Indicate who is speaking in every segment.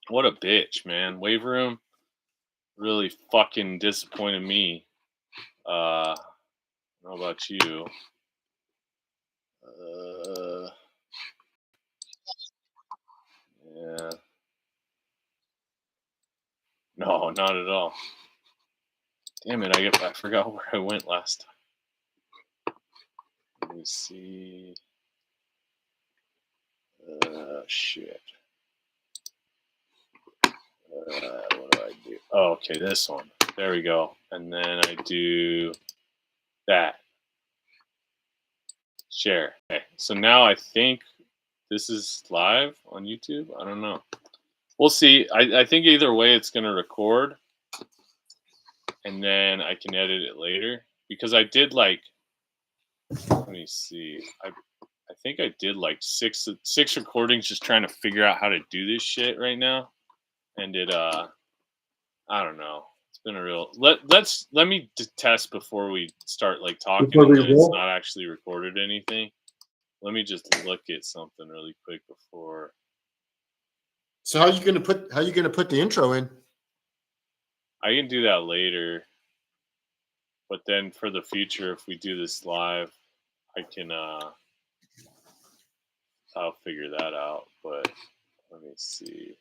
Speaker 1: What a bitch, man. Wave room really fucking disappointed me. I don't know about you. Uh, yeah. No, not at all. Damn it! I forgot where I went last time. Let me see. Shit. What do I do? Oh, okay, this one. There we go. And then I do that. Share. Okay. So now I think this is live on YouTube. I don't know. We'll see. I think either way it's going to record, and then I can edit it later. Because I did like, let me see. I think I did like six recordings just trying to figure out how to do this shit right now. And it I don't know. It's been a real let me test before we start like talking
Speaker 2: Before we
Speaker 1: and then it's
Speaker 2: roll?
Speaker 1: not actually recorded anything. Let me just look at something really quick before.
Speaker 2: So how you gonna put the intro in?
Speaker 1: I can do that later. But then for the future, if we do this live, I can I'll figure that out. But let me see.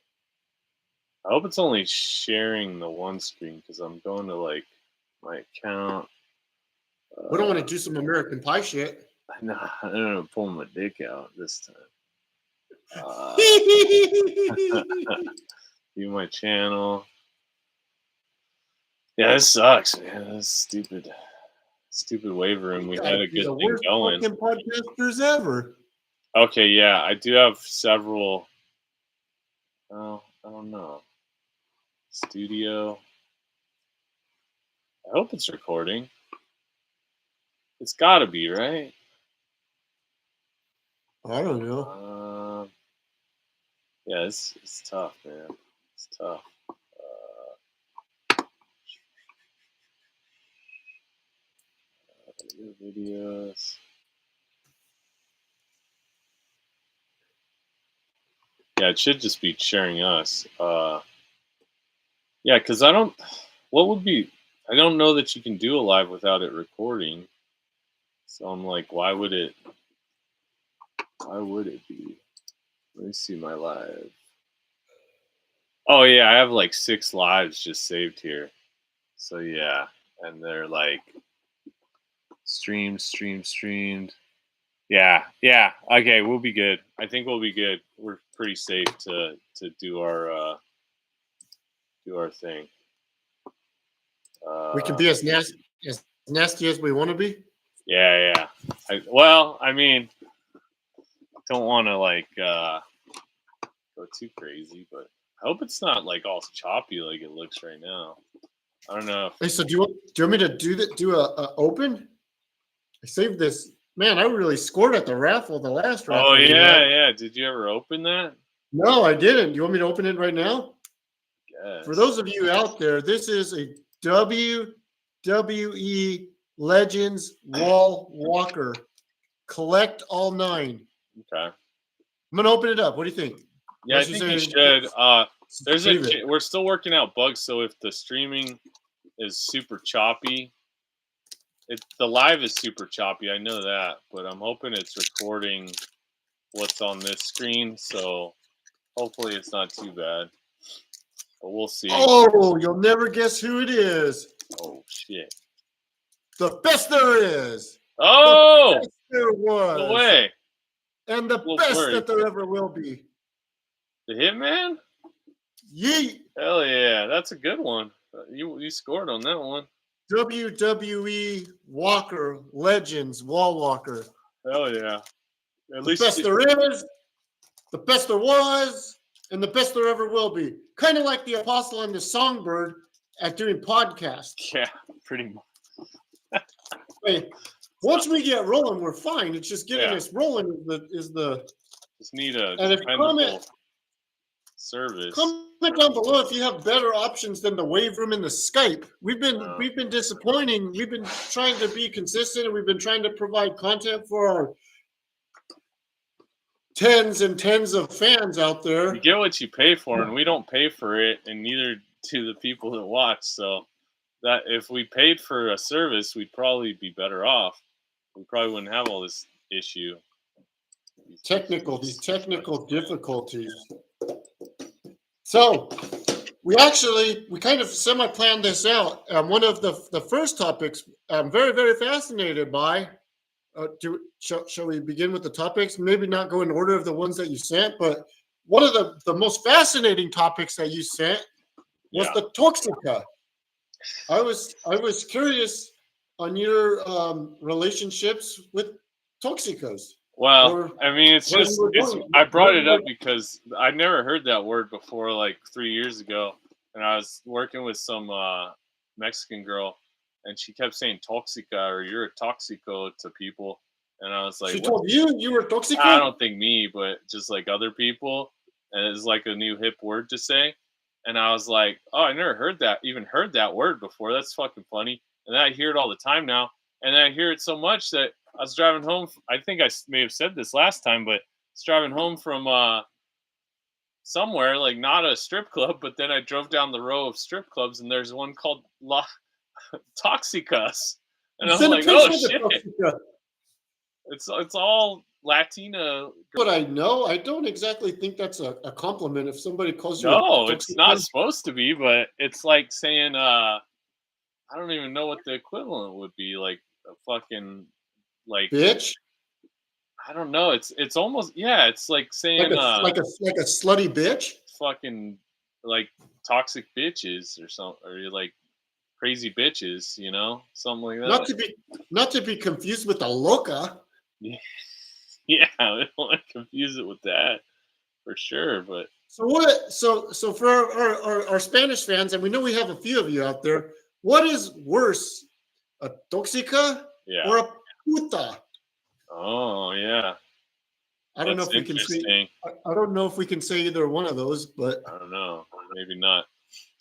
Speaker 1: I hope it's only sharing the one screen because I'm going to like my account.
Speaker 2: We don't want to do some American Pie shit.
Speaker 1: No, I don't know, pull my dick out this time. View my channel. Yeah, this sucks, man. This stupid wave room. We had a good
Speaker 2: the
Speaker 1: thing
Speaker 2: worst
Speaker 1: going.
Speaker 2: fucking podcasters ever.
Speaker 1: Okay, yeah, I do have several. Oh, I don't know. Studio. I hope it's recording. It's got to be, right?
Speaker 2: I don't know.
Speaker 1: Yeah, it's tough, man. It's tough. Videos. Yeah, it should just be sharing us. Yeah, because I don't. What would be? I don't know that you can do a live without it recording. So I'm like, why would it? Why would it be? Let me see my live. Oh yeah, I have like 6 lives just saved here. So yeah, and they're like streamed. Yeah. Okay, we'll be good. I think we'll be good. We're pretty safe to do our thing.
Speaker 2: We can be as nasty as we want to be.
Speaker 1: Yeah. I mean, don't want to like go too crazy, but I hope it's not like all choppy like it looks right now. I don't know.
Speaker 2: Hey, so do you want me to do a open? I saved this. Man, I really scored at the raffle, the last raffle.
Speaker 1: Oh yeah. Did you ever open that?
Speaker 2: No, I didn't. Do you want me to open it right now?
Speaker 1: Yes.
Speaker 2: For those of you out there, this is a WWE Legends Wall Walker. Collect all 9.
Speaker 1: Okay.
Speaker 2: I'm gonna open it up. What do you think?
Speaker 1: Yeah, I think you should. We're still working out bugs, so if the streaming is super choppy, the live is super choppy. I know that, but I'm hoping it's recording what's on this screen, so hopefully it's not too bad. But we'll see.
Speaker 2: Oh, you'll never guess who it is.
Speaker 1: Oh shit!
Speaker 2: The best there is.
Speaker 1: Oh,
Speaker 2: the best there was.
Speaker 1: No way.
Speaker 2: And the best that there ever will be.
Speaker 1: The Hitman?
Speaker 2: Yeet.
Speaker 1: Hell yeah, that's a good one. You scored on that one.
Speaker 2: WWE Walker Legends Wall Walker.
Speaker 1: Hell yeah.
Speaker 2: At least the best there is, the best there was, and the best there ever will be. Kind of like the Apostle and the Songbird at doing podcasts.
Speaker 1: Yeah, pretty much.
Speaker 2: Hey, once we get rolling, we're fine. It's just getting us rolling is the
Speaker 1: just need a
Speaker 2: and if you comment
Speaker 1: service.
Speaker 2: Comment down below if you have better options than the wave room and the Skype. We've been disappointing. We've been trying to be consistent and we've been trying to provide content for tens and tens of fans out there.
Speaker 1: You get what you pay for, and we don't pay for it, and neither do the people that watch. So that if we paid for a service, we'd probably be better off. We probably wouldn't have all this issue.
Speaker 2: These technical difficulties. So we kind of semi-planned this out. One of the first topics I'm very, very fascinated by. Shall we begin with the topics? Maybe not go in order of the ones that you sent, but one of the most fascinating topics that you sent was the Toxica. I was curious on your relationships with Toxicas.
Speaker 1: Well, I mean, I brought it up because I never heard that word before, like 3 years ago, and I was working with some Mexican girl, and she kept saying "toxica" or "you're a toxico" to people, and I was like,
Speaker 2: "She told you were toxica?"
Speaker 1: I don't think me, but just like other people, and it's like a new hip word to say, and I was like, oh, I never heard that word before. That's fucking funny, and then I hear it all the time now, and then I hear it so much that I was driving home. I think I may have said this last time, but I was driving home from somewhere, like not a strip club, but then I drove down the row of strip clubs, and there's one called La Toxicas, and I was like, oh shit! It's all Latina.
Speaker 2: But I know I don't exactly think that's a compliment if somebody calls you.
Speaker 1: No, it's not supposed to be, but it's like saying I don't even know what the equivalent would be, like a fucking like
Speaker 2: bitch.
Speaker 1: I don't know. It's almost it's like saying
Speaker 2: like a slutty bitch.
Speaker 1: Fucking like toxic bitches or something, or like crazy bitches, you know, something like that.
Speaker 2: Not to be confused with a loca.
Speaker 1: Yeah, we don't want to confuse it with that for sure. But
Speaker 2: so for our Spanish fans, and we know we have a few of you out there, what is worse, a toxica or a puta?
Speaker 1: Oh yeah.
Speaker 2: I don't know if we can say. I don't know if we can say either one of those, but
Speaker 1: I don't know. Maybe not.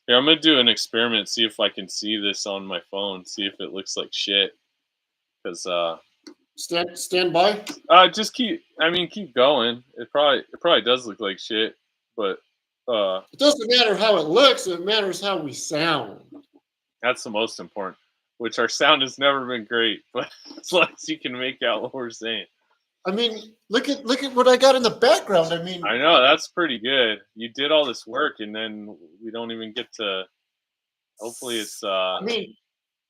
Speaker 1: Here, I'm gonna do an experiment. See if I can see this on my phone. See if it looks like shit. Because
Speaker 2: stand by.
Speaker 1: Just keep going. It probably does look like shit, but
Speaker 2: it doesn't matter how it looks. It matters how we sound.
Speaker 1: That's the most important. Which our sound has never been great, but as long as you can make out what we're saying.
Speaker 2: I mean, look at what I got in the background. I mean,
Speaker 1: I know that's pretty good. You did all this work, and then we don't even get to. Hopefully, it's.
Speaker 2: I mean,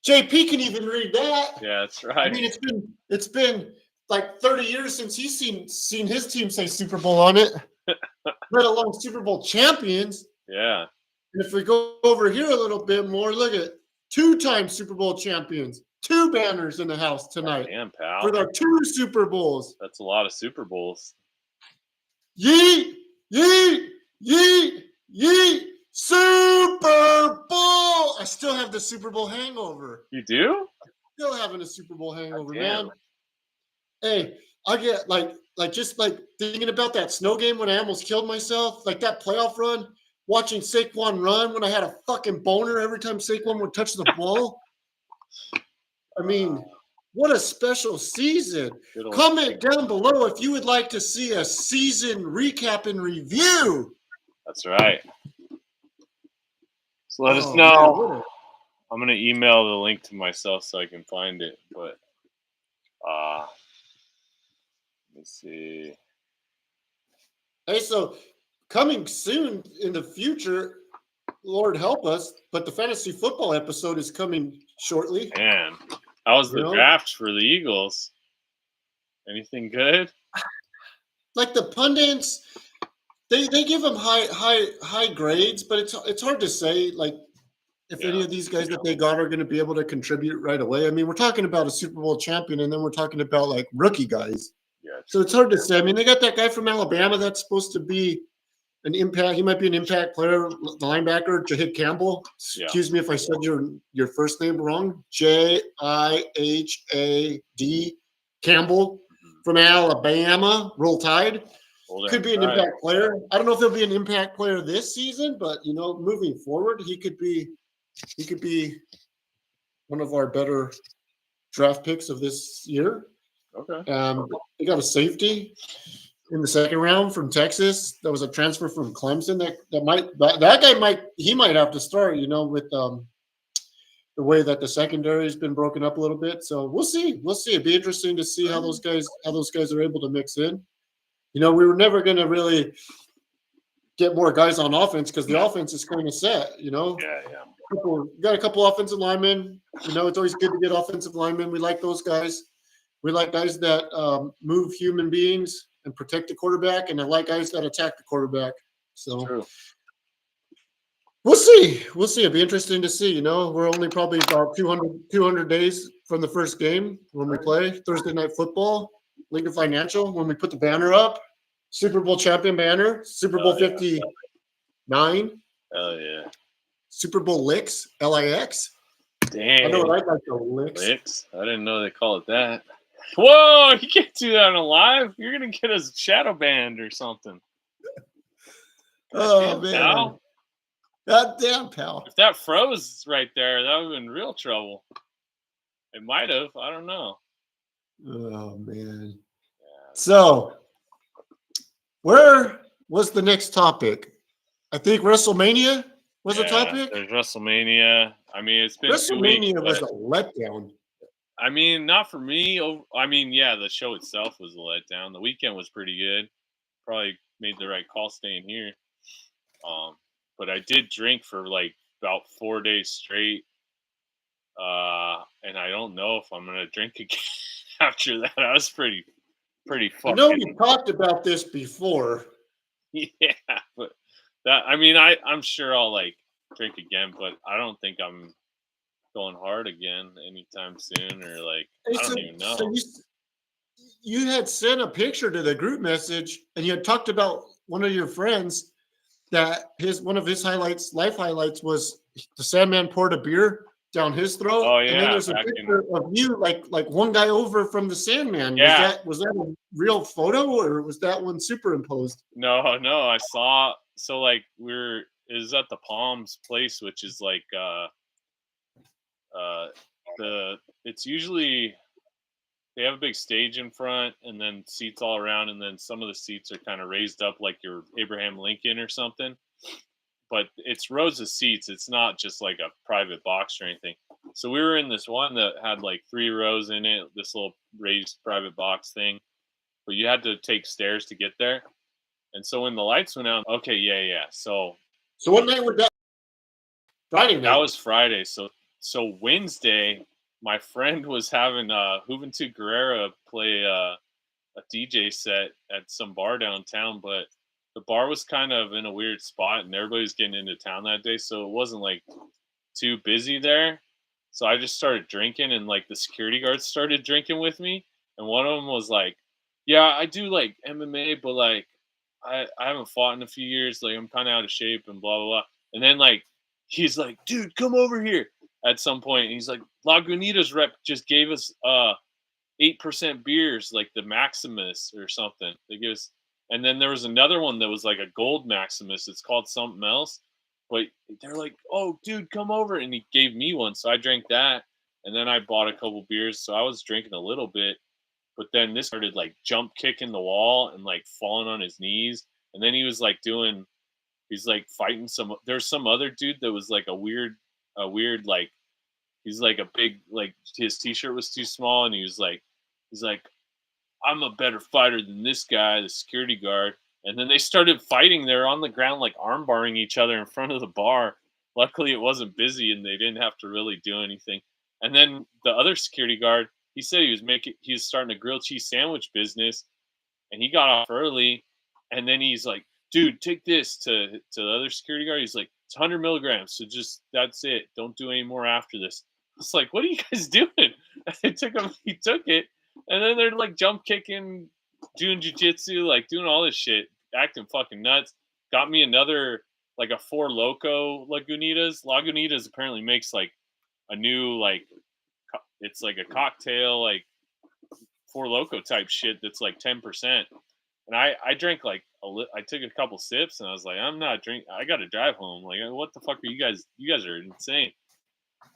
Speaker 2: JP can even read that.
Speaker 1: Yeah, that's right.
Speaker 2: I mean, it's been like 30 years since he's seen his team say Super Bowl on it, let alone Super Bowl champions.
Speaker 1: Yeah.
Speaker 2: And if we go over here a little bit more, look at 2-time Super Bowl champions. 2 banners in the house tonight.
Speaker 1: Damn, pal.
Speaker 2: For our 2 Super Bowls.
Speaker 1: That's a lot of Super Bowls.
Speaker 2: Yeet, yeet, yeet, yeet. Super Bowl. I still have the Super Bowl hangover.
Speaker 1: You do?
Speaker 2: Still having a Super Bowl hangover, man. Hey, I get like just like thinking about that snow game when I almost killed myself, like that playoff run, watching Saquon run when I had a fucking boner every time Saquon would touch the ball. I mean, what a special season. Comment down below if you would like to see a season recap and review.
Speaker 1: That's right. So let us know. Man, I'm going to email the link to myself so I can find it. But let me see.
Speaker 2: Hey, so coming soon in the future, Lord help us, but the fantasy football episode is coming shortly.
Speaker 1: Man, how was the draft for the Eagles? Anything good?
Speaker 2: Like the pundits, they give them high grades, but it's hard to say like if any of these guys that they got are going to be able to contribute right away. I mean, we're talking about a Super Bowl champion, and then we're talking about like rookie guys. Yeah. So it's hard to say. I mean, they got that guy from Alabama that's supposed to be an impact. He might be an impact player, the linebacker, Jahid Campbell. Yeah. Excuse me if I said your first name wrong. Jihad Campbell from Alabama. Roll Tide. Could be an impact player. I don't know if he'll be an impact player this season, but moving forward, he could be one of our better draft picks of this year.
Speaker 1: Okay.
Speaker 2: They got a safety. in the second round from Texas. That was a transfer from Clemson. That guy might have to start. With the way that the secondary has been broken up a little bit. So we'll see. We'll see. It'd be interesting to see how those guys are able to mix in. We were never going to really get more guys on offense because the offense is kind of set.
Speaker 1: Yeah.
Speaker 2: Got a couple offensive linemen. It's always good to get offensive linemen. We like those guys. We like guys that move human beings and protect the quarterback, and I like guys that attack the quarterback. So
Speaker 1: True.
Speaker 2: We'll see. It'll be interesting to see. We're only probably about 200 days from the first game when we play Thursday Night Football, Lincoln Financial, when we put the banner up, Super Bowl champion banner, Super Bowl 59.
Speaker 1: Oh, yeah.
Speaker 2: Super Bowl Licks, LIX.
Speaker 1: Damn.
Speaker 2: I know what I like the Licks.
Speaker 1: Licks? I didn't know they call it that. Whoa, you can't do that on live. You're going to get us shadow banned or something.
Speaker 2: Oh, man.
Speaker 1: Pal.
Speaker 2: God damn, pal.
Speaker 1: If that froze right there, that would have been real trouble. It might have. I don't know.
Speaker 2: Oh, man. So, where was the next topic? I think WrestleMania was a topic.
Speaker 1: There's WrestleMania. I mean, it's been 2 weeks.
Speaker 2: WrestleMania was a letdown.
Speaker 1: I mean, not for me. I mean, yeah, the show itself was a letdown. The weekend was pretty good. Probably made the right call staying here. But I did drink for like about 4 days straight. And I don't know if I'm gonna drink again after that. I was pretty fucking.
Speaker 2: I know we talked about this before.
Speaker 1: Yeah, but I'm sure I'll like drink again, but I don't think I'm going hard again anytime soon, or like I don't even know.
Speaker 2: So you had sent a picture to the group message, and you had talked about one of your friends that one of his life highlights was the Sandman poured a beer down his throat.
Speaker 1: Oh, yeah.
Speaker 2: And then there's a picture of you, like one guy over from the Sandman.
Speaker 1: Yeah.
Speaker 2: Was that a real photo, or was that one superimposed?
Speaker 1: No. I saw. So like it was at the Palms place, which is like it's usually they have a big stage in front and then seats all around, and then some of the seats are kind of raised up like your Abraham Lincoln or something. But it's rows of seats. It's not just like a private box or anything. So we were in this one that had like 3 rows in it, this little raised private box thing. But you had to take stairs to get there. And so when the lights went out, okay, yeah. So
Speaker 2: what night was that? Friday night.
Speaker 1: That was Friday. So Wednesday, my friend was having Juventud Guerrera play a DJ set at some bar downtown, but the bar was kind of in a weird spot and everybody was getting into town that day, so it wasn't like too busy there. So I just started drinking, and like the security guards started drinking with me, and one of them was like, yeah, I do like MMA, but like I haven't fought in a few years, like I'm kind of out of shape and blah blah blah. And then like he's like, dude, come over here at some point, and he's like, Lagunitas rep just gave us 8% beers, like the Maximus or something. They give us. And then there was another one that was like a gold Maximus. It's called something else. But they're like, oh, dude, come over. And he gave me one. So I drank that. And then I bought a couple beers. So I was drinking a little bit. But then this started like jump kicking the wall and like falling on his knees. And then he was like he's like fighting there's some other dude that was like a weird, like, he's like a big, like his t-shirt was too small. And he's like, I'm a better fighter than this guy, the security guard. And then they started fighting. They're on the ground, like arm barring each other in front of the bar. Luckily, it wasn't busy and they didn't have to really do anything. And then the other security guard, he said he was starting a grilled cheese sandwich business, and he got off early. And then he's like, dude, take this to the other security guard. He's like, it's 100 milligrams. So that's it. Don't do any more after this. It's like, what are you guys doing? He took it. And then they're like jump kicking, doing jiu-jitsu, like doing all this shit, acting fucking nuts. Got me another, like a 4 Loco Lagunitas. Lagunitas apparently makes like a new, like, it's like a cocktail, like 4 Loco type shit that's like 10%. And I drank like I took a couple sips and I was like, I'm not drinking. I got to drive home. Like, what the fuck are you guys? You guys are insane.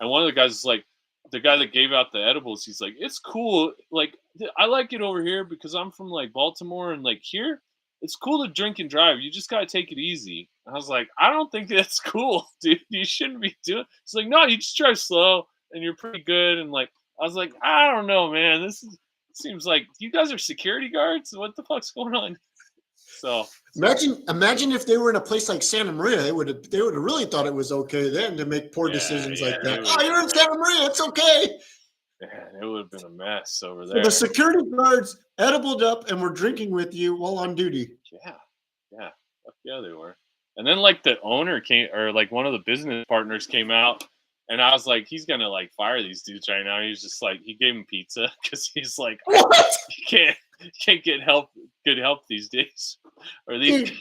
Speaker 1: And one of the guys is like, the guy that gave out the edibles, he's like, it's cool. Like, I like it over here because I'm from like Baltimore, and like here, it's cool to drink and drive. You just gotta take it easy. I was like, I don't think that's cool, dude. You shouldn't be doing. It's like, no, you just drive slow and you're pretty good. And like, I was like, I don't know, man. Seems like you guys are security guards. What the fuck's going on? So
Speaker 2: imagine if they were in a place like Santa Maria, they would have really thought it was okay then to make poor decisions like that. Oh, you're in Santa Maria, it's okay.
Speaker 1: Man, it would have been a mess over
Speaker 2: So
Speaker 1: there.
Speaker 2: the security guards edibled up and were drinking with you while on duty.
Speaker 1: Yeah, fuck yeah, they were. And then like the owner came, or like one of the business partners came out, and I was like, he's gonna like fire these dudes right now. He's just like, he gave him pizza because he's like,
Speaker 2: What?
Speaker 1: you can't get good help these days, or these.
Speaker 2: Dude,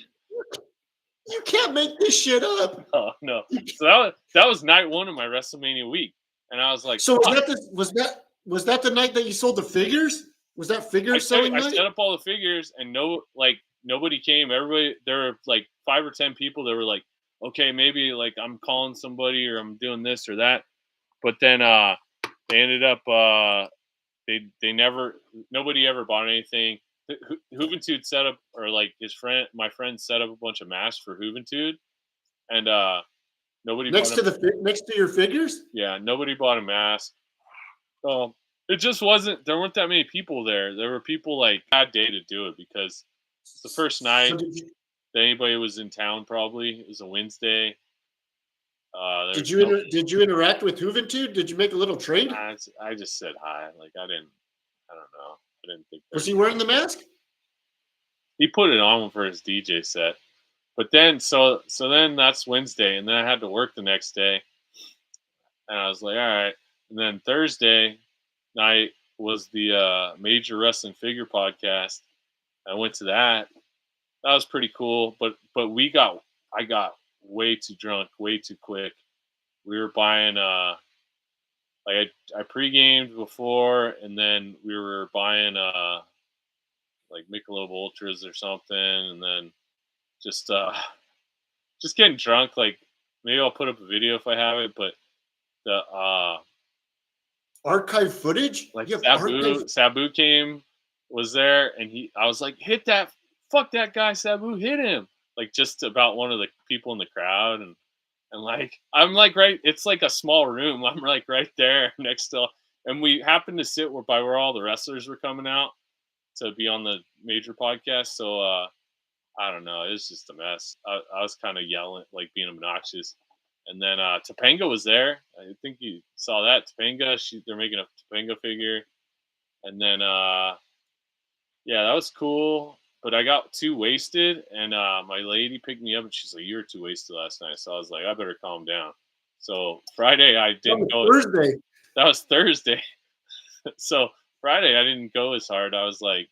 Speaker 2: you can't make this shit up.
Speaker 1: Oh no! So that was night one of my WrestleMania week, and I was like,
Speaker 2: so was that the night that you sold the figures? Was that figure selling night?
Speaker 1: I set up all the figures, and nobody came. Everybody, there were like 5 or 10 people that were like, okay, maybe like I'm calling somebody or I'm doing this or that. But then they ended up nobody ever bought anything. Juventud set up, or like my friend set up a bunch of masks for Juventud, and nobody
Speaker 2: next to your figures.
Speaker 1: Yeah, nobody bought a mask. It just wasn't. There weren't that many people there. There were people like bad day to do it because it's the first night that anybody was in town. Probably it was a Wednesday.
Speaker 2: Did you interact with Juventud? Did you make a little trade?
Speaker 1: I just said hi. Like I don't know. I didn't think.
Speaker 2: Was he wearing the mask?
Speaker 1: He put it on for his DJ set. But then, so then that's Wednesday, and then I had to work the next day, and I was like, all right. And then Thursday night was the Major Wrestling Figure podcast. I went to that. That was pretty cool. But I got way too drunk, way too quick. We were buying I pre-gamed before, and then we were buying like Michelob Ultras or something, and then just getting drunk. Like maybe I'll put up a video if I have it, but the
Speaker 2: archive footage,
Speaker 1: like Sabu was there, and I was like, hit that, fuck that guy, Sabu, hit him, like just about one of the people in the crowd, and like I'm like right, it's like a small room, I'm like right there next to, and we happened to sit where all the wrestlers were coming out to be on the Major podcast, so I don't know, it was just a mess. I was kind of yelling, like being obnoxious. And then Topanga was there. I think you saw that. Topanga, they're making a Topanga figure. And then, yeah, that was cool. But I got too wasted, and my lady picked me up, and she's like, "You were too wasted last night." So I was like, "I better calm down." So Friday, I didn't go.
Speaker 2: Thursday.
Speaker 1: That was Thursday. So Friday, I didn't go as hard. I was like,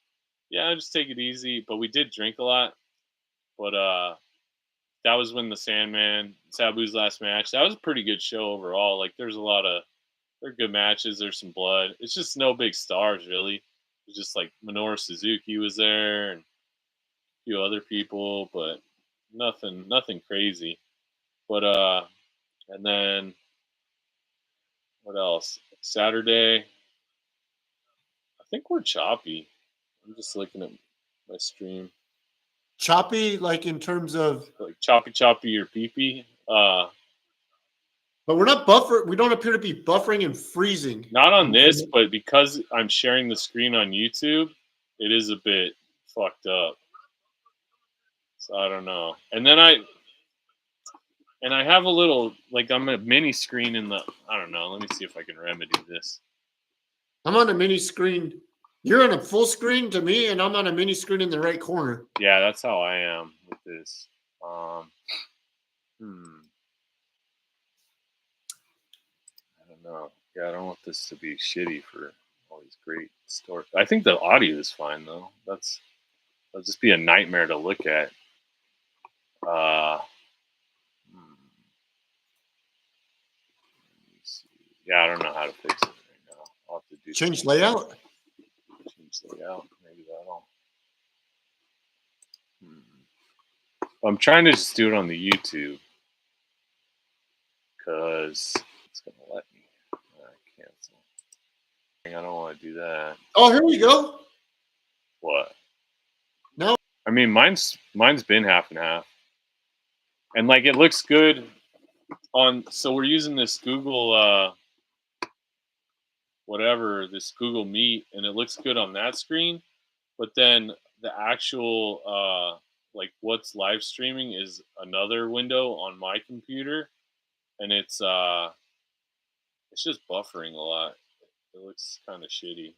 Speaker 1: "Yeah, just take it easy." But we did drink a lot. But that was when the Sandman, Sabu's last match. That was a pretty good show overall. Like, they're good matches. There's some blood. It's just no big stars, really. It's just like Minoru Suzuki was there and a few other people, but nothing crazy. But and then what else? Saturday, I think we're choppy. I'm just looking at my stream.
Speaker 2: Choppy, like in terms of
Speaker 1: like choppy or pee-pee.
Speaker 2: But we're not buffer. We don't appear to be buffering and freezing.
Speaker 1: Not on this, but because I'm sharing the screen on YouTube, it is a bit fucked up. So I don't know. And then I have a little, like, I'm a mini screen in the, I don't know. Let me see if I can remedy this.
Speaker 2: I'm on a mini screen. You're on a full screen to me, and I'm on a mini screen in the right corner.
Speaker 1: Yeah, that's how I am with this. I don't know. Yeah, I don't want this to be shitty for all these great stories. I think the audio is fine though. That'll just be a nightmare to look at. Yeah, I don't know how to fix it right now. I'll have to do
Speaker 2: change layout.
Speaker 1: Maybe that'll. I'm trying to just do it on the YouTube because it's gonna let me. Cancel. I don't want to do that.
Speaker 2: Oh, here we go.
Speaker 1: What?
Speaker 2: No.
Speaker 1: I mean, mine's been half and half, and like it looks good on. So we're using this Google whatever, this Google Meet, and it looks good on that screen. But then the actual like what's live streaming is another window on my computer, and it's just buffering a lot. It looks kind of shitty,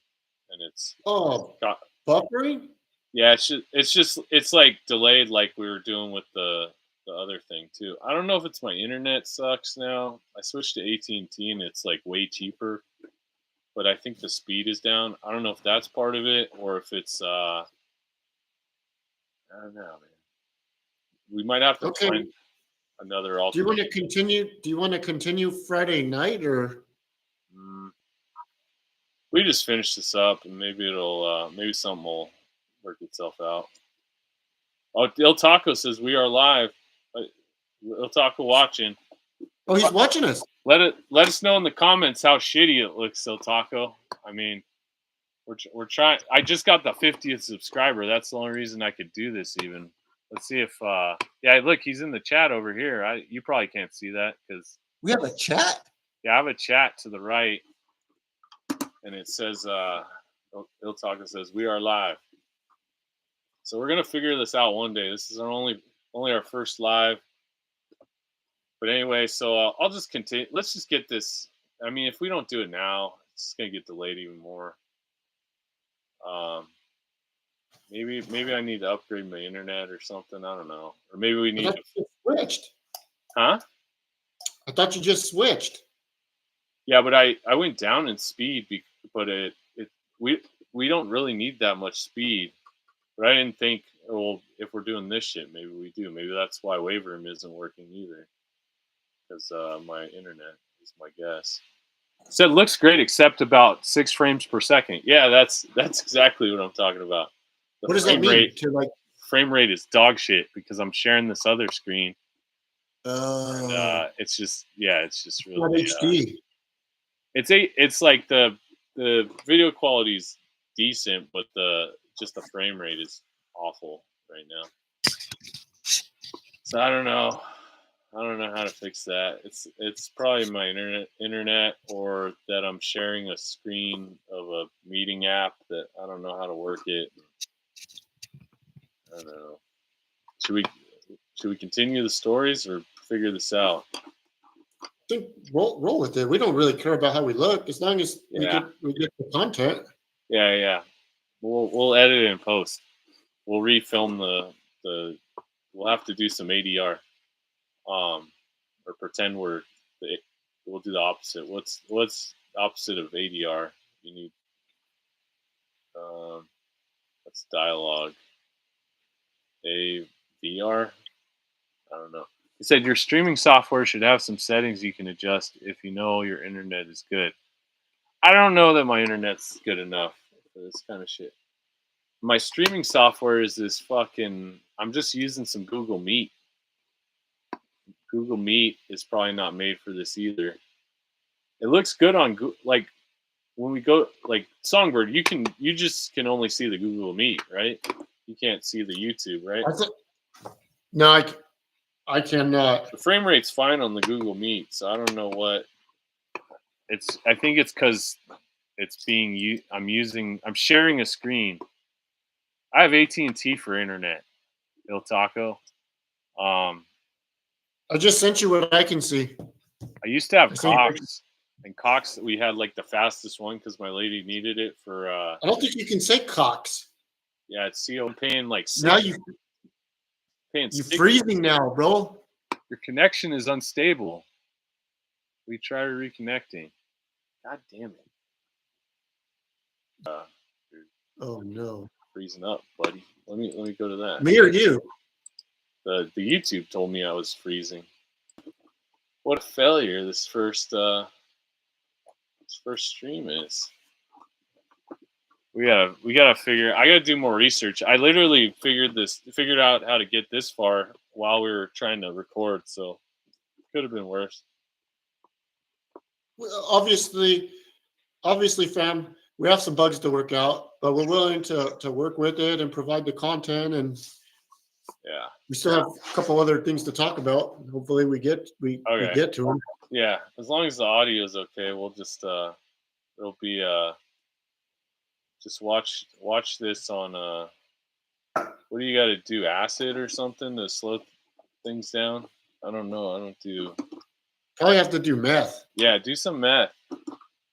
Speaker 1: and it's
Speaker 2: Oh,
Speaker 1: got
Speaker 2: buffering?
Speaker 1: yeah. It's like delayed, like we were doing with the other thing too. I don't know if it's my internet sucks now. I switched to AT&T, and it's like way cheaper, but I think the speed is down. I don't know if that's part of it or if it's I don't know, man. We might have to
Speaker 2: Okay.
Speaker 1: find another
Speaker 2: Do you want
Speaker 1: alternate.
Speaker 2: to continue? Do you want to continue Friday night or?
Speaker 1: Mm, we just finish this up, and maybe maybe something will work itself out. Oh, El Taco says we are live. El Taco watching.
Speaker 2: Oh, he's watching us.
Speaker 1: Let us know in the comments how shitty it looks, El Taco. I mean, we're trying. I just got the 50th subscriber. That's the only reason I could do this. Even let's see if yeah, look, he's in the chat over here. You probably can't see that because
Speaker 2: We have a chat.
Speaker 1: yeah, I have a chat to the right, and it says Il Taco says we are live. So we're gonna figure this out one day. This is our only our first live. But anyway, so I'll just continue. Let's just get this. I mean, if we don't do it now, it's gonna get delayed even more. Maybe I need to upgrade my internet or something. I don't know. Or maybe we need
Speaker 2: to switched.
Speaker 1: Huh?
Speaker 2: I thought you just switched.
Speaker 1: Yeah, but I went down in speed, but we don't really need that much speed. But I didn't think, well, if we're doing this shit, maybe we do. Maybe that's why Wave Room isn't working either, because my internet is my guess. So it looks great, except about 6 frames per second. Yeah, that's exactly what I'm talking about.
Speaker 2: What does that mean?
Speaker 1: Frame rate is dog shit because I'm sharing this other screen. And, it's just really
Speaker 2: HD.
Speaker 1: It's like the video quality is decent, but the frame rate is awful right now. So I don't know how to fix that. It's probably my internet or that I'm sharing a screen of a meeting app that I don't know how to work it. I don't know. Should we continue the stories or figure this out?
Speaker 2: I think roll with it. We don't really care about how we look as long as we get the content.
Speaker 1: Yeah. We'll edit it in post. We'll refilm the. We'll have to do some ADR, or pretend we'll do the opposite. What's the opposite of ADR? You need that's dialogue. AVR. I don't know. He said your streaming software should have some settings you can adjust if you know your internet is good. I don't know that my internet's good enough for this kind of shit. My streaming software is this fucking. I'm just using some Google Meet. Google Meet is probably not made for this either. It looks good on like when we go like Songbird. You just can only see the Google Meet, right? You can't see the YouTube, right?
Speaker 2: No, I cannot.
Speaker 1: The frame rate's fine on the Google Meet, so I don't know what. I think it's because it's being I'm sharing a screen. I have AT&T for internet, Il Taco.
Speaker 2: I just sent you what I can see.
Speaker 1: I used to have Cox, and Cox we had like the fastest one because my lady needed it for.
Speaker 2: I don't think you can say Cox.
Speaker 1: Yeah, it's I'm paying like.
Speaker 2: Now you're freezing now, bro.
Speaker 1: Your connection is unstable. We try reconnecting. God damn it.
Speaker 2: Oh no.
Speaker 1: Freezing up, buddy. Let me go to that.
Speaker 2: Me or you?
Speaker 1: The YouTube told me I was freezing. What a failure this first stream is. We gotta figure. I gotta do more research. I literally figured out how to get this far while we were trying to record. So it could have been worse.
Speaker 2: Obviously, fam. we have some bugs to work out, but we're willing to work with it and provide the content. And
Speaker 1: Yeah.
Speaker 2: we still have a couple other things to talk about. Hopefully, we get
Speaker 1: Okay.
Speaker 2: to them.
Speaker 1: Yeah, as long as the audio is okay, we'll just it'll be just watch this on what do you got to do? Acid or something to slow things down? I don't know. I don't do.
Speaker 2: Probably have to do meth.
Speaker 1: Yeah, do some meth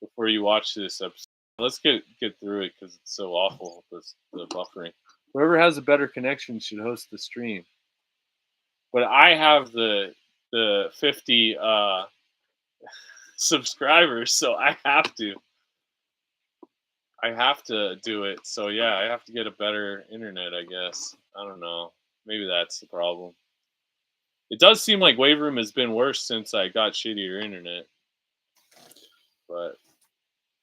Speaker 1: before you watch this episode. Let's get through it because it's so awful. The buffering. Whoever has a better connection should host the stream. But I have the 50 subscribers, so I have to do it. So yeah, I have to get a better internet, I guess. I don't know. Maybe that's the problem. It does seem like Wave Room has been worse since I got shittier internet. But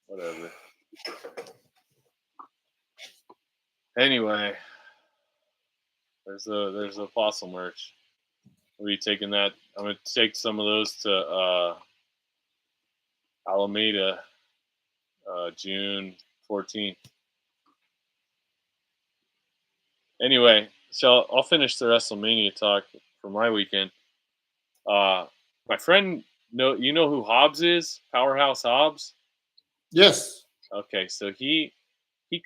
Speaker 1: whatever. Anyway, there's the fossil merch. Are you taking that? I'm gonna take some of those to Alameda, June 14th. Anyway, so I'll finish the WrestleMania talk for my weekend. My friend, you know who Hobbs is? Powerhouse Hobbs?
Speaker 2: Yes.
Speaker 1: Okay, so he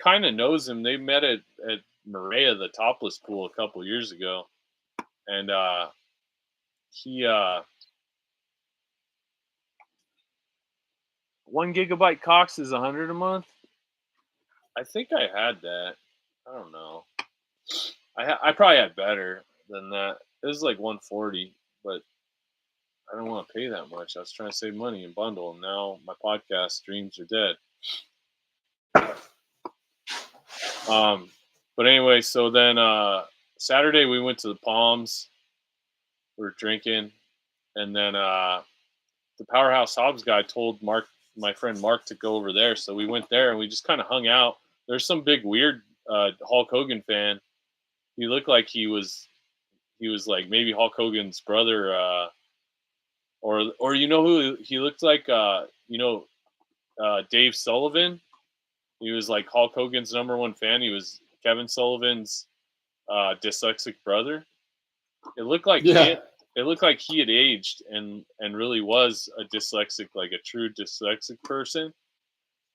Speaker 1: kind of knows him. They met at Maria, the topless pool, a couple years ago. And he 1 gigabyte Cox is 100 a month. I think I had that. I don't know. I probably had better than that. It was like 140, but I don't want to pay that much. I was trying to save money and bundle, and now my podcast streams are dead. But anyway, so then Saturday we went to the Palms. We were drinking, and then the Powerhouse Hobbs guy told my friend Mark, to go over there. So we went there and we just kind of hung out. There's some big weird Hulk Hogan fan. He looked like he was like maybe Hulk Hogan's brother, or you know who he looked like? Dave Sullivan. He was like Hulk Hogan's #1 fan. He was Kevin Sullivan's dyslexic brother. It looked like he had aged and really was a dyslexic, like a true dyslexic person.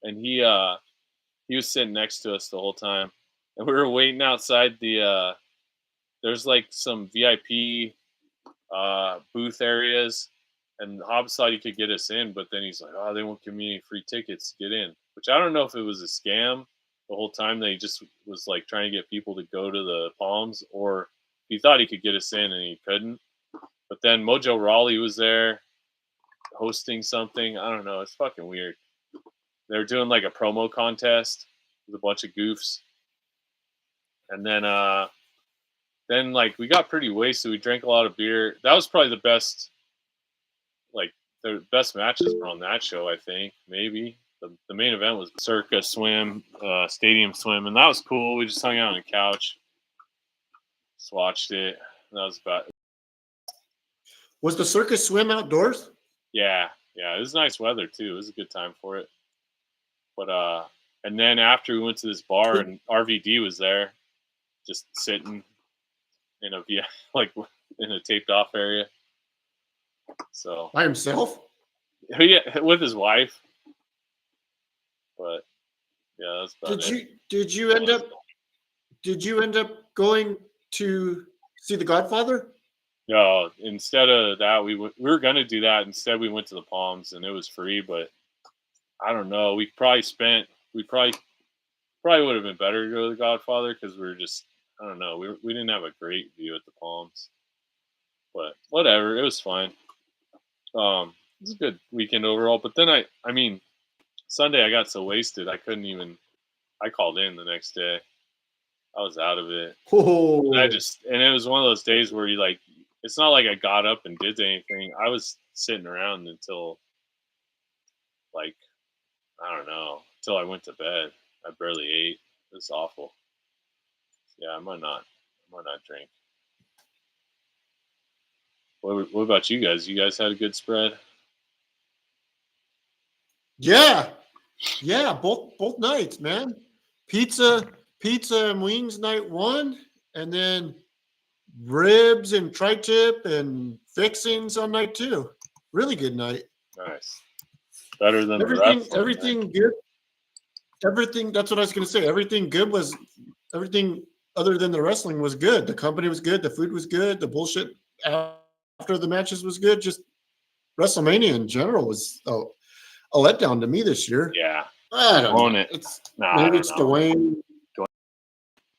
Speaker 1: And he was sitting next to us the whole time, and we were waiting outside the. There's like some VIP booth areas, and Hobbs thought he could get us in, but then he's like, "Oh, they won't give me any free tickets to get in," which I don't know if it was a scam the whole time. That he just was like trying to get people to go to the Palms, or he thought he could get us in and he couldn't. But then Mojo Rawley was there hosting something. I don't know. It's fucking weird. They were doing like a promo contest with a bunch of goofs. And then like we got pretty wasted. We drank a lot of beer. That was probably the best, like the best matches were on that show, I think. Maybe. The main event was Circa Swim, Stadium Swim, and that was cool. We just hung out on the couch. Just watched it. That was about it.
Speaker 2: Was the Circus Swim outdoors?
Speaker 1: Yeah. It was nice weather too. It was a good time for it. But and then after we went to this bar and RVD was there, just sitting in a like in a taped off area. So
Speaker 2: by himself?
Speaker 1: Yeah, with his wife. But yeah, that's about it.
Speaker 2: Did you end up going to see The Godfather?
Speaker 1: No, instead of that, we were gonna do that. Instead, we went to the Palms, and it was free. But I don't know. We probably would have been better to go to The Godfather because we were just, I don't know. We didn't have a great view at the Palms, but whatever. It was fine. It was a good weekend overall. But then I mean, Sunday I got so wasted I couldn't even. I called in the next day. I was out of it.
Speaker 2: Oh.
Speaker 1: And it was one of those days where you like. It's not like I got up and did anything. I was sitting around until, like, I don't know, until I went to bed. I barely ate. It was awful. Yeah, I might not drink. What about you guys? You guys had a good spread?
Speaker 2: Yeah. Yeah, both nights, man. Pizza and wings night one, and then ribs and tri-tip and fixings on night two. Really good night.
Speaker 1: Nice. Better than the
Speaker 2: Everything
Speaker 1: rest.
Speaker 2: everything good. Everything, that's what I was gonna say. Everything other than the wrestling was good. The company was good, the food was good, the bullshit after the matches was good. Just WrestleMania in general was a letdown to me this year.
Speaker 1: Yeah.
Speaker 2: I don't
Speaker 1: Own
Speaker 2: know.
Speaker 1: it.
Speaker 2: It's
Speaker 1: Nah, I
Speaker 2: maybe
Speaker 1: don't
Speaker 2: it's
Speaker 1: know.
Speaker 2: Dwayne.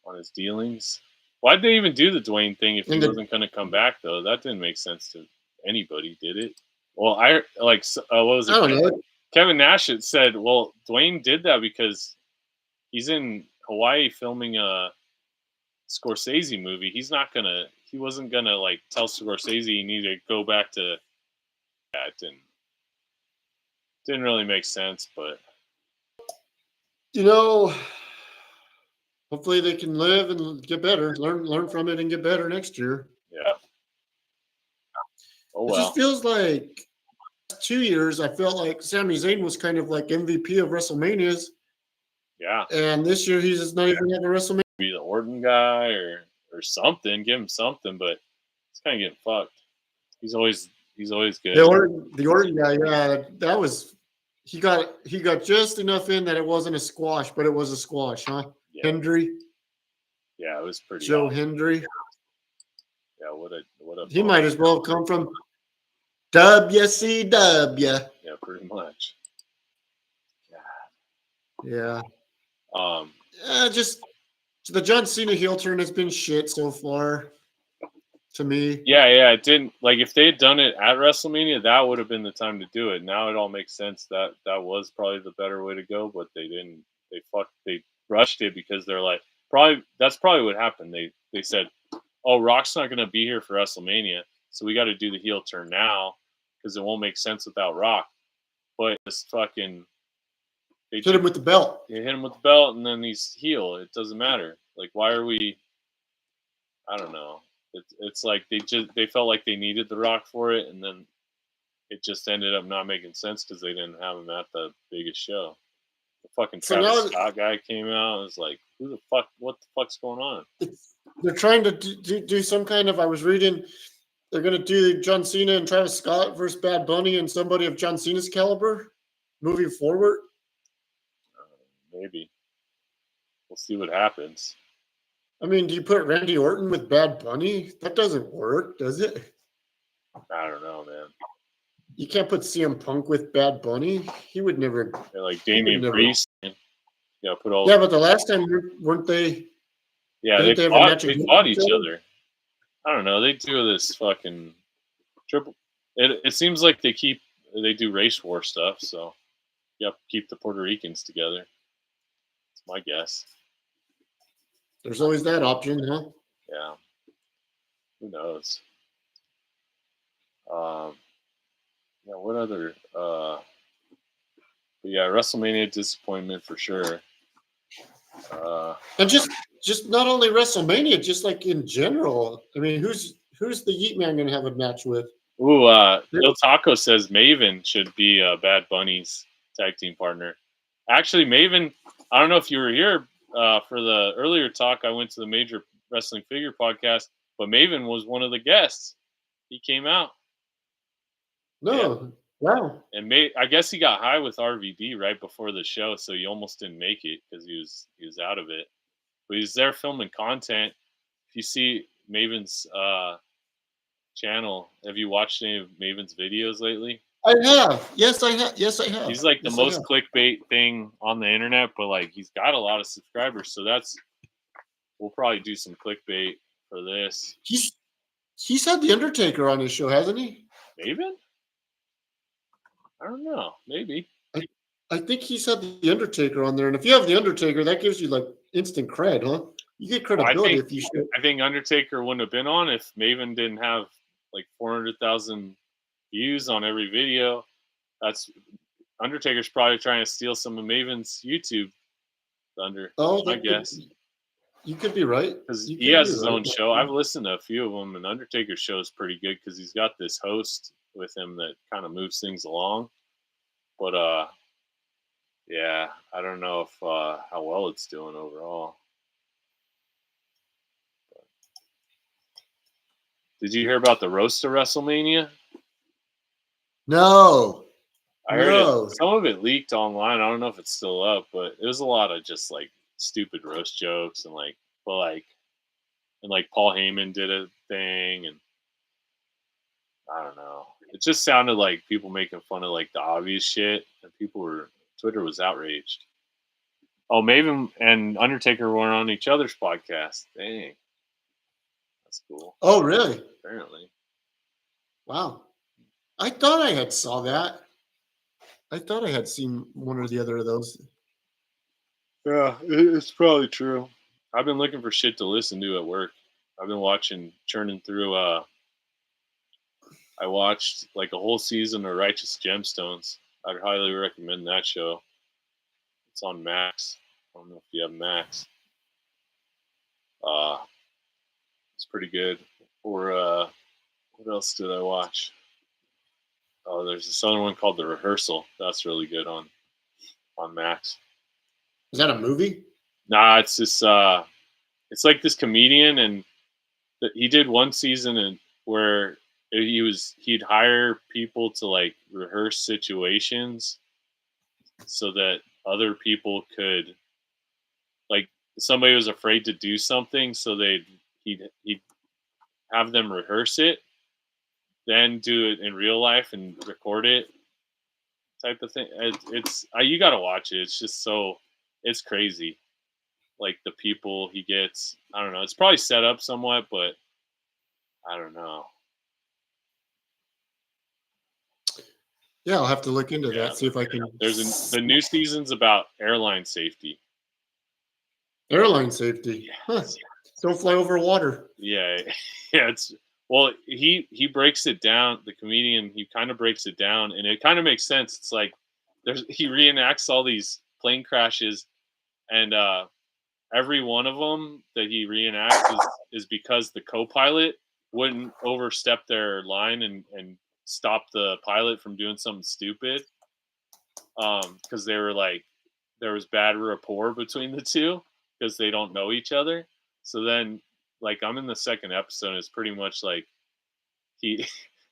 Speaker 1: On his dealings. Why'd they even do the Dwayne thing if he
Speaker 2: And the,
Speaker 1: wasn't going to come back, though? That didn't make sense to anybody, did it? Well, I like, what was
Speaker 2: I
Speaker 1: it?
Speaker 2: don't know.
Speaker 1: Kevin Nash had said, well, Dwayne did that because he's in Hawaii filming a Scorsese movie. He wasn't going to, like, tell Scorsese he needed to go back to that. Didn't really make sense, but.
Speaker 2: You know, hopefully they can live and get better, learn from it and get better next year.
Speaker 1: Yeah. Oh,
Speaker 2: It
Speaker 1: well.
Speaker 2: just feels like 2 years, I felt like Sami Zayn was kind of like MVP of WrestleManias.
Speaker 1: Yeah.
Speaker 2: And this year he's just not even having a WrestleMania.
Speaker 1: Be the Orton guy or something. Give him something, but it's kind of getting fucked. He's always good.
Speaker 2: The Orton guy, yeah, that was he got just enough in that it wasn't a squash, but it was a squash, huh?
Speaker 1: Yeah.
Speaker 2: Hendry.
Speaker 1: Yeah, it was pretty.
Speaker 2: Joe
Speaker 1: awesome.
Speaker 2: Hendry.
Speaker 1: Yeah, what a.
Speaker 2: He might as well come from WCW.
Speaker 1: Yeah, pretty much.
Speaker 2: Yeah.
Speaker 1: Um.
Speaker 2: Just the John Cena heel turn has been shit so far. To me.
Speaker 1: Yeah, it didn't like if they had done it at WrestleMania, that would have been the time to do it. Now it all makes sense. That was probably the better way to go, but they didn't. They rushed it because they're like that's probably what happened. They said, "Oh, Rock's not going to be here for WrestleMania, so we got to do the heel turn now because it won't make sense without Rock." But it's fucking
Speaker 2: Hit him with the belt.
Speaker 1: They hit him with the belt, and then he's heel. It doesn't matter. Like, why are we? I don't know. It's like they felt like they needed the Rock for it, and then it just ended up not making sense because they didn't have him at the biggest show. The fucking Travis Scott guy came out and was like, "Who the fuck? What the fuck's going on?"
Speaker 2: They're trying to do some kind of. I was reading. They're going to do John Cena and Travis Scott versus Bad Bunny and somebody of John Cena's caliber moving forward.
Speaker 1: Maybe we'll see what happens.
Speaker 2: I mean, do you put Randy Orton with Bad Bunny? That doesn't work, does it?
Speaker 1: I don't know, man.
Speaker 2: You can't put CM Punk with Bad Bunny. He would never.
Speaker 1: They're like Damian Priest. Yeah, put all.
Speaker 2: Yeah, but the last time weren't they?
Speaker 1: Yeah, they fought each other. I don't know. They do this fucking triple. It seems like they do race war stuff. So you have to keep the Puerto Ricans together. That's my guess.
Speaker 2: There's always that option, huh?
Speaker 1: Yeah. Who knows? Yeah. What other? But yeah, WrestleMania disappointment for sure.
Speaker 2: And just not only WrestleMania, just like in general. I mean, who's the Yeet Man going to have a match with?
Speaker 1: Ooh, Il Taco says Maven should be Bad Bunny's tag team partner. Actually, Maven, I don't know if you were here for the earlier talk. I went to the Major Wrestling Figure podcast, but Maven was one of the guests. He came out.
Speaker 2: No, yeah. Wow.
Speaker 1: And I guess he got high with RVD right before the show, so he almost didn't make it because he was out of it. But he's there filming content. If you see Maven's channel, have you watched any of Maven's videos lately?
Speaker 2: I have. Yes, I have.
Speaker 1: He's like the most clickbait thing on the internet, but like he's got a lot of subscribers, so we'll probably do some clickbait for this.
Speaker 2: He's had the Undertaker on his show, hasn't he?
Speaker 1: Maven? I don't know. Maybe.
Speaker 2: I think he's had the Undertaker on there, and if you have the Undertaker, that gives you like instant cred, huh? You get credibility if you should.
Speaker 1: I think Undertaker wouldn't have been on if Maven didn't have like 400,000 views on every video. That's Undertaker's probably trying to steal some of Maven's YouTube thunder. I guess.
Speaker 2: You could be right
Speaker 1: because he has his own show. I've listened to a few of them, and Undertaker's show is pretty good because he's got this host with him that kind of moves things along. But Yeah, I don't know if how well it's doing overall. Did you hear about the roast of WrestleMania?
Speaker 2: No,
Speaker 1: I heard it.
Speaker 2: no.
Speaker 1: Some of it leaked online. I don't know if it's still up, but it was a lot of just like stupid roast jokes and like Paul Heyman did a thing, and I don't know. It just sounded like people making fun of like the obvious shit, and Twitter was outraged. Oh, Maven and Undertaker were on each other's podcast. Dang, that's cool.
Speaker 2: Oh, really?
Speaker 1: Apparently,
Speaker 2: Wow. I thought I had saw that. I thought I had seen one or the other of those.
Speaker 1: yeah, it's probably true. I've been looking for shit to listen to at work. I've been churning through. I watched like a whole season of Righteous Gemstones. I'd highly recommend that show. It's on Max. I don't know if you have Max. Uh, it's pretty good. Or what else did I watch? Oh, there's this other one called The Rehearsal. That's really good on Max.
Speaker 2: Is that a movie?
Speaker 1: Nah, it's this. It's like this comedian, and he did one season and where he'd hire people to like rehearse situations so that other people could like somebody was afraid to do something, so he'd have them rehearse it, then do it in real life and record it, type of thing. You got to watch it. It's just it's crazy. Like the people he gets, I don't know. It's probably set up somewhat, but I don't know.
Speaker 2: Yeah, I'll have to look into
Speaker 1: Yeah,
Speaker 2: that. See if I can.
Speaker 1: the new season's about airline safety.
Speaker 2: Airline safety. Huh. Don't fly over water.
Speaker 1: Yeah, yeah. He breaks it down. The comedian he kind of breaks it down, and it kind of makes sense. It's like he reenacts all these plane crashes, and every one of them that he reenacts is because the co-pilot wouldn't overstep their line and stop the pilot from doing something stupid. Because they were like there was bad rapport between the two because they don't know each other. So then, like, I'm in the second episode. And it's pretty much like he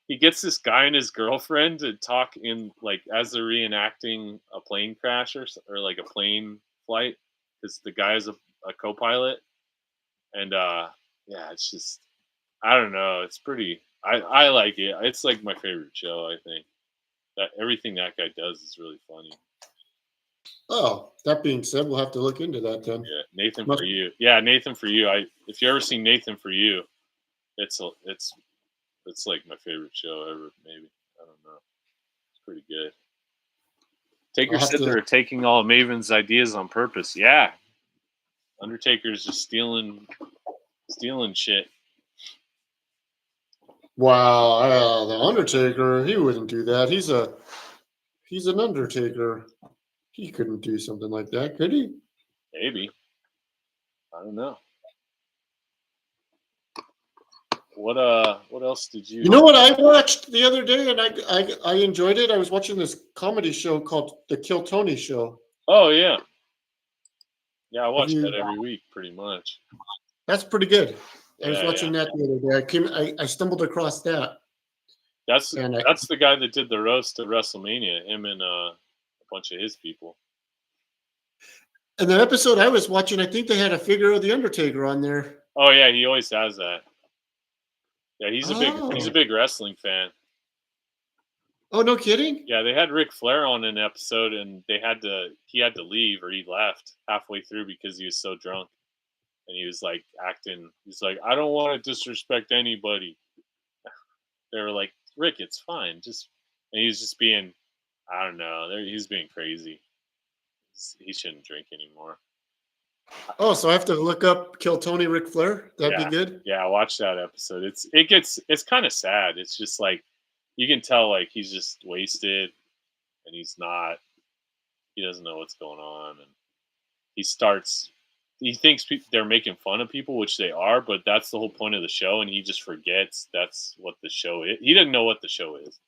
Speaker 1: he gets this guy and his girlfriend to talk in like as they're reenacting a plane crash or like a plane flight because the guy is a co-pilot, and yeah, it's just I don't know. It's pretty. I like it. It's like my favorite show. I think that everything that guy does is really funny.
Speaker 2: Oh, that being said, we'll have to look into that then.
Speaker 1: Yeah, Nathan for You. Yeah, Nathan for You. If you ever seen Nathan for You, it's like my favorite show ever. Maybe I don't know. It's pretty good. Taker said they're taking all of Maven's ideas on purpose. Yeah, Undertaker's just stealing shit.
Speaker 2: Wow, the Undertaker, he wouldn't do that. He's an Undertaker. He couldn't do something like that, could he?
Speaker 1: Maybe. I don't know. What else did you?
Speaker 2: You know what I watched the other day, and I enjoyed it. I was watching this comedy show called The Kill Tony Show.
Speaker 1: Oh yeah, yeah. I watch that every week, pretty much.
Speaker 2: That's pretty good. I was watching that the other day. I stumbled across that.
Speaker 1: That's the guy that did the roast at WrestleMania. Him and a bunch of his people.
Speaker 2: And the episode I was watching, I think they had a figure of the Undertaker on there.
Speaker 1: Oh yeah, he always has that. Yeah, he's a big wrestling fan.
Speaker 2: Oh, no kidding?
Speaker 1: Yeah, they had Ric Flair on an episode, and he had to leave, or he left halfway through because he was so drunk, and he was like acting. He's like, I don't want to disrespect anybody. They were like, Rick, it's fine. And he was just being, I don't know. He's being crazy. He shouldn't drink anymore.
Speaker 2: Oh, so I have to look up Kill Tony Ric Flair? That'd be good?
Speaker 1: Yeah, watch that episode. It's kind of sad. It's just like, you can tell like he's just wasted and he doesn't know what's going on. And he thinks they're making fun of people, which they are, but that's the whole point of the show. And he just forgets that's what the show is. He doesn't know what the show is.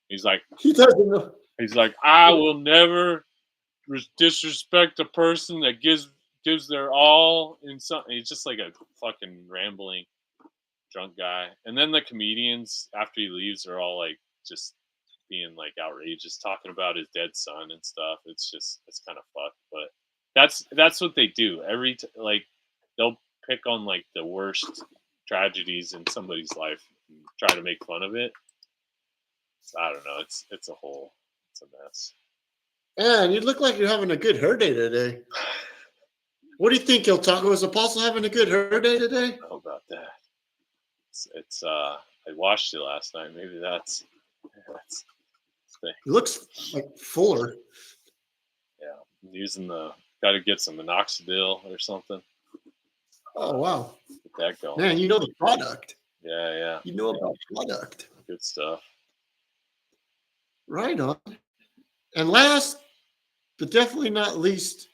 Speaker 1: He's like,
Speaker 2: he doesn't know.
Speaker 1: He's like, I will never disrespect a person that gives their all in something. He's just like a fucking rambling drunk guy. And then the comedians after he leaves are all like just being like outrageous, talking about his dead son and stuff. It's kind of fucked, but that's what they do. Like they'll pick on like the worst tragedies in somebody's life and try to make fun of it. So, I don't know. It's a mess.
Speaker 2: Man, you look like you're having a good hair day today. What do you think, El Taco? Is Apostle having a good hair day today?
Speaker 1: How about that? It's I washed it last night. Maybe that's
Speaker 2: it looks like fuller.
Speaker 1: Yeah, I'm using got to get some minoxidil or something.
Speaker 2: Oh wow.
Speaker 1: Get that going.
Speaker 2: Man, you know the product.
Speaker 1: Yeah.
Speaker 2: You know about product.
Speaker 1: Good stuff.
Speaker 2: Right on. And last, but definitely not least,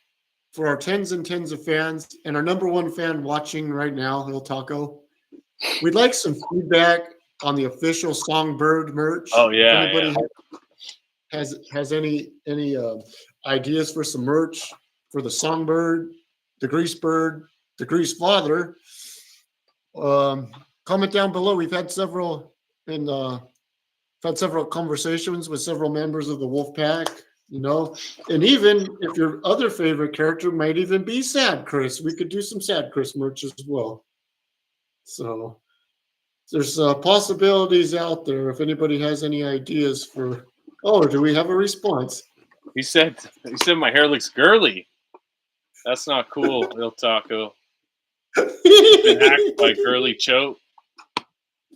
Speaker 2: for our tens and tens of fans and our number one fan watching right now, El Taco, we'd like some feedback on the official Songbird merch.
Speaker 1: Oh yeah.
Speaker 2: If anybody has any ideas for some merch for the Songbird, the Grease Bird, the Grease Father, comment down below. We've had several conversations with several members of the Wolf Pack, and even if your other favorite character might even be Sad Chris, we could do some Sad Chris merch as well. So there's possibilities out there. If anybody has any ideas for, do we have a response?
Speaker 1: He said my hair looks girly. That's not cool, El Taco. Been hacked by Girly Choke.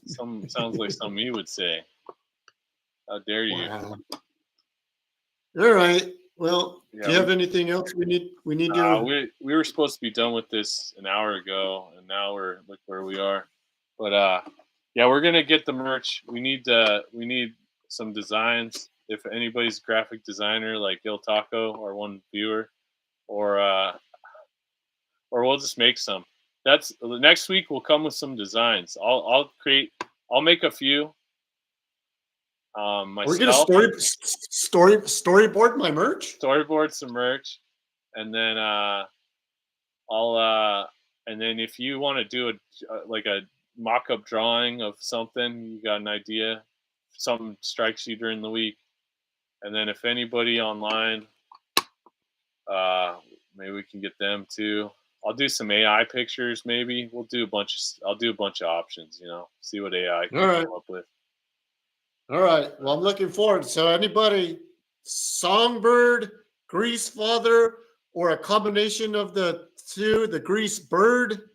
Speaker 1: Sounds like something you would say. How dare you?
Speaker 2: Wow. All right. Well, do you have anything else we need to?
Speaker 1: We were supposed to be done with this an hour ago, and now look where we are. But we're gonna get the merch. We need some designs. If anybody's a graphic designer like Il Taco or one viewer, or we'll just make some. That's next week. We'll come with some designs. I'll make a few. Myself.
Speaker 2: We're gonna storyboard my merch.
Speaker 1: Storyboard some merch, and then and then if you want to do a mock-up drawing of something, you got an idea, something strikes you during the week, and then if anybody online, maybe we can get them too. I'll do some AI pictures. Maybe I'll do a bunch of options. See what AI can come up with.
Speaker 2: All right. Well, I'm looking forward. So anybody, Songbird, Grease Father, or a combination of the two, the Grease Bird,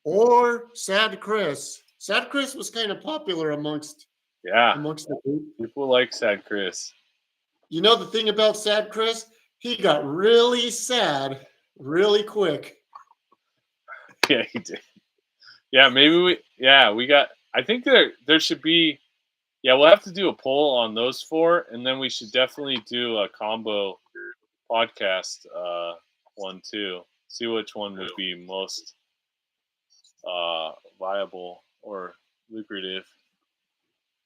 Speaker 2: or Sad Chris. Sad Chris was kind of popular amongst the group.
Speaker 1: People like Sad Chris.
Speaker 2: You know the thing about Sad Chris? He got really sad really quick.
Speaker 1: Yeah, he did. Yeah, maybe we got. I think there should be. Yeah, we'll have to do a poll on those four, and then we should definitely do a combo podcast one too. See which one would be most viable or lucrative.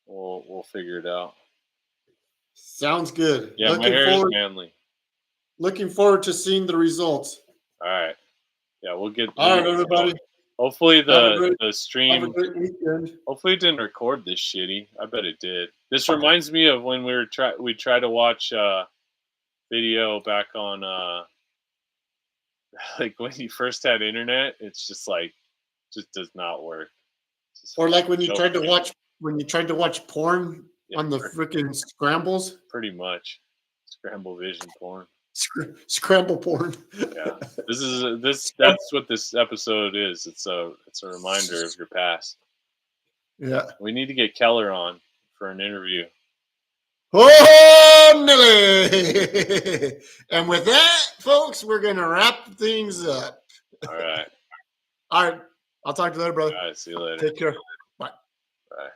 Speaker 1: We'll figure it out.
Speaker 2: Sounds good.
Speaker 1: Yeah, my hair is manly.
Speaker 2: Looking forward to seeing the results.
Speaker 1: All right. Yeah, we'll get.
Speaker 2: All right, everybody.
Speaker 1: Hopefully the stream.
Speaker 2: Have a great weekend.
Speaker 1: Hopefully it didn't record this shitty. I bet it did. This reminds me of when we tried to watch video back on like when you first had internet. It's just does not work.
Speaker 2: Or like when you tried to watch porn on the freaking scrambles.
Speaker 1: Pretty much, scramble vision porn.
Speaker 2: Scramble porn.
Speaker 1: Yeah, that's what this episode is. It's a reminder of your past.
Speaker 2: Yeah,
Speaker 1: we need to get Keller on for an interview.
Speaker 2: Oh, Nelly! And with that, folks, we're gonna wrap things up.
Speaker 1: All right.
Speaker 2: All right. I'll talk to you later, brother.
Speaker 1: All right. See you later.
Speaker 2: Take care. Bye.
Speaker 1: Bye.